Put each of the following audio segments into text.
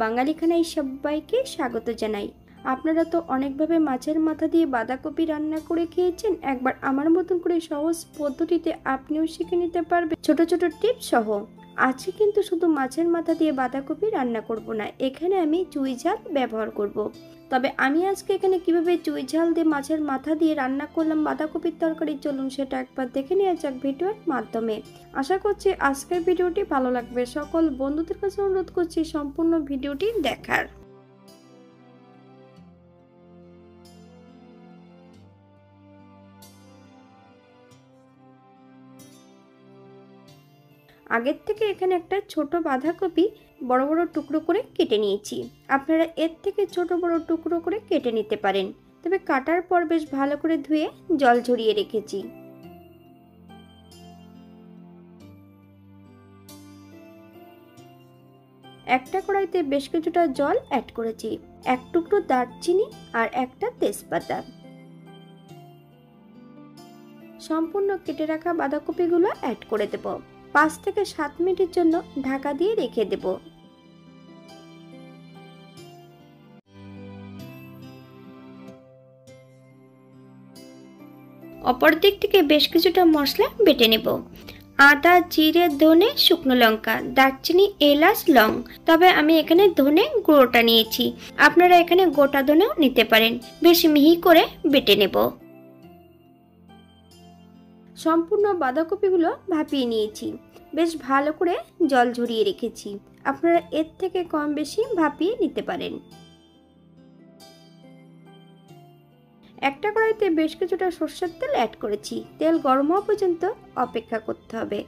বাঙালি খানায় সবাইকে স্বাগত জানাই। আপনারা তো অনেকভাবে মাছের মাথা দিয়ে বাঁধাকপি রান্না করে খেয়েছেন। একবার আমার মতন করে সহজ পদ্ধতিতে আপনিও শিখে নিতে পারবেন ছোট ছোট টিপস সহ। আজকে কিন্তু শুধু মাছের মাথা দিয়ে বাঁধাকপি রান্না করব না, এখানে আমি চুই ঝাল ব্যবহার করব। তবে আমি আজকে এখানে কিভাবে চুই ঝাল দিয়ে মাছের মাথা দিয়ে রান্না করলাম বাঁধাকপির তরকারি, চলুন সেটা একবার দেখে নেওয়া যাক ভিডিওর মাধ্যমে। আশা করছি আজকের ভিডিওটি ভালো লাগবে। সকল বন্ধুদের কাছে অনুরোধ করছি সম্পূর্ণ ভিডিওটি দেখার। আগের থেকে এখানে একটা ছোট বাঁধাকপি বড় বড় টুকরো করে কেটে নিয়েছি। আপনারা এর থেকে ছোট বড় টুকরো করে কেটে নিতে পারেন, তবে কাটার পর বেশ ভালো করে ধুয়ে জল ঝরিয়ে রেখেছি। একটা কড়াইতে বেশ কিছুটা জল অ্যাড করেছি, এক টুকরো দারচিনি আর একটা তেজপাতা। সম্পূর্ণ কেটে রাখা বাঁধাকপিগুলো অ্যাড করে দেব। 5 থেকে 7 মিনিটের জন্য ঢাকা দিয়ে রেখে দেব। অপর দিক থেকে বেশ কিছুটা মশলা বেটে নেব। আদা, জিরে, ধনে, শুকনো লঙ্কা, দারচিনি, এলাচ, লং। তবে আমি এখানে ধনে গুঁড়োটা নিয়েছি, আপনারা এখানে গোটা ধনেও নিতে পারেন। বেশ মিহি করে বেটে নেব। সম্পূর্ণ বাঁধাকপিগুলো ভাপিয়ে নিয়েছি, বেশ ভালো করে জল ঝরিয়ে রেখেছি। আপনারা এর থেকে কম বেশি ভাপিয়ে নিতে পারেন। একটা কড়াইতে বেশ কিছুটা সরষের তেল অ্যাড করেছি। তেল গরম হওয়া পর্যন্ত অপেক্ষা করতে হবে।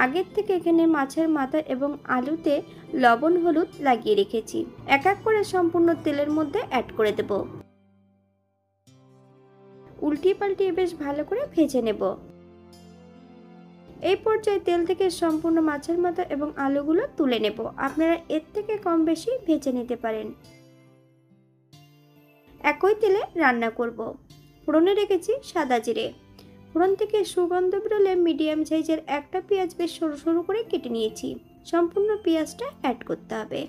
আগের থেকে এখানে মাছের মাথা এবং আলুতে লবণ হলুদ লাগিয়ে রেখেছি। এক এক করে সম্পূর্ণ তেলের মধ্যে অ্যাড করে দেব। উল্টিয়ে পাল্টিয়ে বেশ ভালো করে ভেজে নেব। এই পর্যায়ে তেল থেকে সম্পূর্ণ মাছের মাথা এবং আলুগুলো তুলে নেব। আপনারা এর থেকে কম বেশি ভেজে নিতে পারেন। একই তেলে রান্না করব। ফোড়নে রেখেছি সাদা জিরে। ফোড়ন থেকে সুগন্ধ বেরোলে মিডিয়াম সাইজের একটা পেঁয়াজ বেশ সরু সরু করে কেটে নিয়েছি। সম্পূর্ণ পেঁয়াজটা অ্যাড করতে হবে।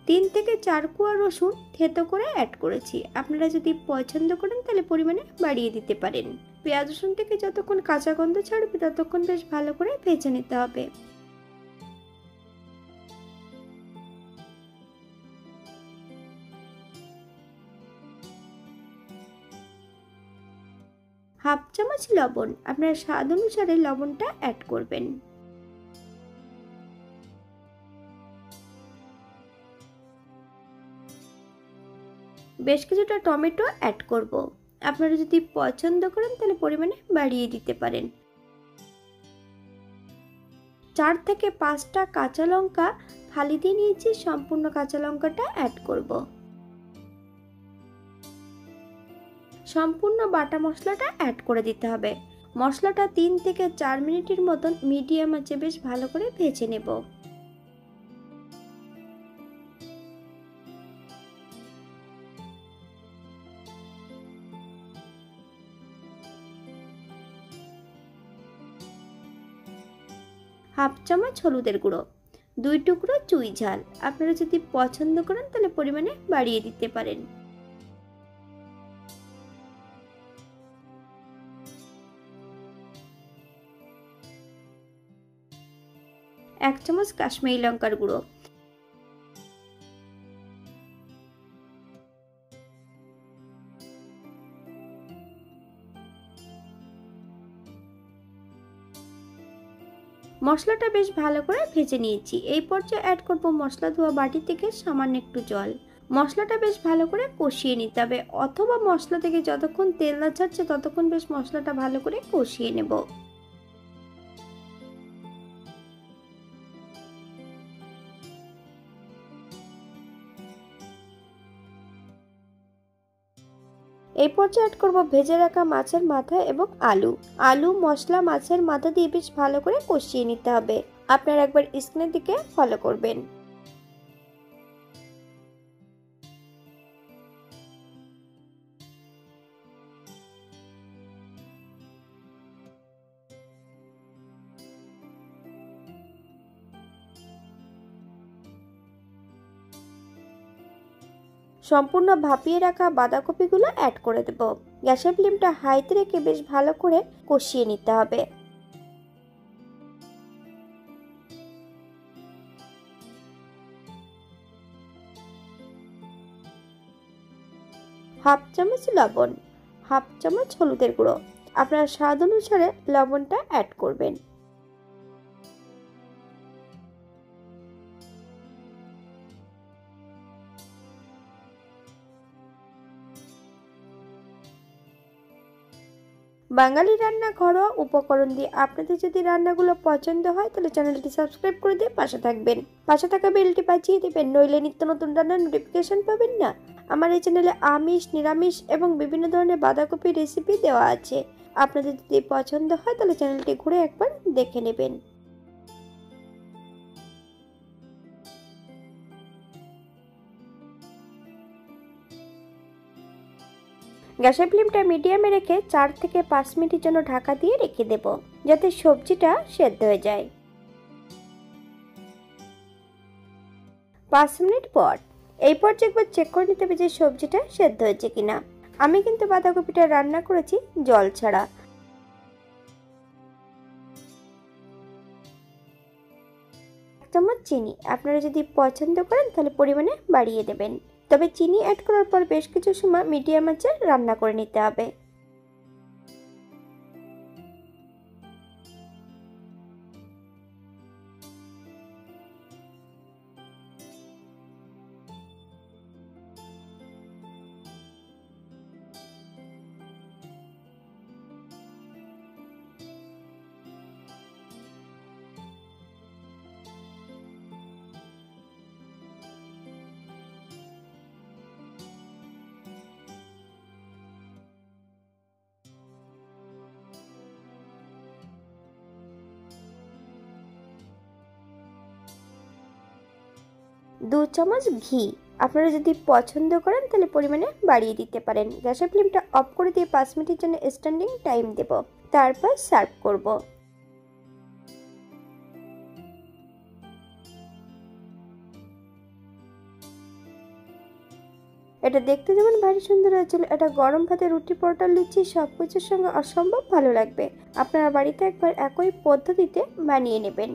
3 থেকে 4 কোয়া রসুন থেতো করে অ্যাড করেছি। আপনারা যদি পছন্দ করেন তাহলে পরিমাণে বাড়িয়ে দিতে পারেন। পেঁয়াজ রসুন থেকে যতক্ষণ কাঁচা গন্ধ ছাড়বে ততক্ষণ বেশ ভালো করে ভেজে নিতে হবে। হাফ চামচ লবণ, আপনার স্বাদ অনুসারে লবণটা অ্যাড করবেন। বেশ কিছুটা টমেটো অ্যাড করব। আপনারা যদি পছন্দ করেন তাহলে পরিমাণে বাড়িয়ে দিতে পারেন। 4 থেকে 5টা কাঁচা লঙ্কা ফালি দিয়ে নিয়েছি, সম্পূর্ণ কাঁচা লঙ্কাটা অ্যাড করব। সম্পূর্ণ বাটা মশলাটা অ্যাড করে দিতে হবে। মশলাটা 3 থেকে 4 মিনিটের মতন মিডিয়াম আঁচে বেশ ভালো করে ভেজে নেব। হাফ চামচ হলুদের গুঁড়ো, 2 টুকরো চুই ঝাল। আপনারা যদি পছন্দ করেন তাহলে পরিমাণে বাড়িয়ে দিতে পারেন। 1 চামচ কাশ্মীরি লঙ্কার গুঁড়ো। মশলাটা বেশ ভালো করে ভেজে নিয়েছি। এই পর্যায়ে অ্যাড করব মশলা ধোয়া বাটি থেকে সামান্য একটু জল। মশলাটা বেশ ভালো করে কষিয়ে নিতে হবে, অথবা মশলা থেকে যতক্ষণ তেল না ছাড়ছে ততক্ষণ বেশ মশলাটা ভালো করে কষিয়ে নেব। এই পর্যায়ে অ্যাড করব ভেজে রাখা মাছের মাথা এবং আলু মশলা মাছের মাথা দিয়ে বেশ ভালো করে কষিয়ে নিতে হবে। আপনারা একবার স্ক্রিনের দিকে ফলো করবেন। সম্পূর্ণ ভাপিয়ে রাখা বাঁধাকপিগুলো অ্যাড করে দেব। গ্যাসের ফ্লেমটা হাইতে রেখে বেশ ভালো করে কষিয়ে নিতে হবে। হাফ চামচ লবণ, হাফ চামচ হলুদের গুঁড়ো, আপনার স্বাদ অনুসারে লবণটা অ্যাড করবেন। বাঙালি রান্না ঘরোয়া উপকরণ দিয়ে আপনাদের যদি রান্নাগুলো পছন্দ হয় তাহলে চ্যানেলটি সাবস্ক্রাইব করে দিয়ে পাশে থাকবেন। পাশে থাকা বেলটি বাজিয়ে দেবেন, নইলে নিত্য নতুন রান্নার নোটিফিকেশন পাবেন না। আমার এই চ্যানেলে আমিষ, নিরামিষ এবং বিভিন্ন ধরনের বাঁধাকপির রেসিপি দেওয়া আছে। আপনাদের যদি পছন্দ হয় তাহলে চ্যানেলটি ঘুরে একবার দেখে নেবেন। গ্যাসের ফ্লেমটা মিডিয়ামে রেখে 4 থেকে 5 মিনিটের জন্য ঢাকা দিয়ে রেখে দেব, যাতে সবজিটা সেদ্ধ হয়ে যায়। 5 মিনিট পর এই পর্যায়ে একবার চেক করে নিতে হবে যে সবজিটা সেদ্ধ হয়েছে কিনা। আমি কিন্তু বাঁধাকপিটা রান্না করেছি জল ছাড়া। এক চামচ চিনি, আপনারা যদি পছন্দ করেন তাহলে পরিমাণে বাড়িয়ে দেবেন। তবে চিনি অ্যাড করার পর বেশ কিছু সময় মিডিয়াম আঁচে রান্না করে নিতে হবে। দু চামচ ঘি, আপনারা যদি পছন্দ করেন তাহলে পরিমাণে বাড়িয়ে দিতে পারেন। গ্যাসের ফ্লেমটা অফ করে দিয়ে 5 মিনিটের জন্য স্ট্যান্ডিং টাইম দেব, তারপর সার্ভ করব। এটা দেখতে যেমন ভারী সুন্দর হয়েছিল, এটা গরম ভাতে, রুটি, পরোটা, লুচি সবকিছুর সঙ্গে অসম্ভব ভালো লাগবে। আপনারা বাড়িতে একবার একই পদ্ধতিতে বানিয়ে নেবেন।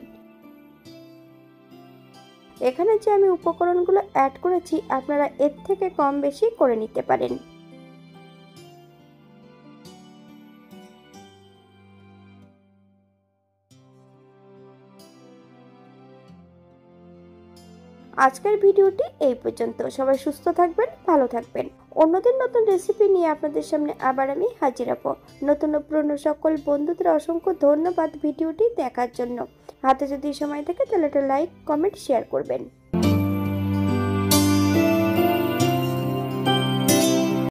এখানে যে আমি উপকরণগুলো অ্যাড করেছি আপনারা এর থেকে কম বেশি করে নিতে পারেন। আজকের ভিডিওটি এই পর্যন্ত। সবাই সুস্থ থাকবেন, ভালো থাকবেন। অন্যদিন নতুন রেসিপি নিয়ে আপনাদের সামনে আবার আমি হাজির হব। নতুন ও পুরনো সকল বন্ধুদের অসংখ্য ধন্যবাদ ভিডিওটি দেখার জন্য। হাতে যদি সময় থাকে তাহলে একটা লাইক, কমেন্ট, শেয়ার করবেন।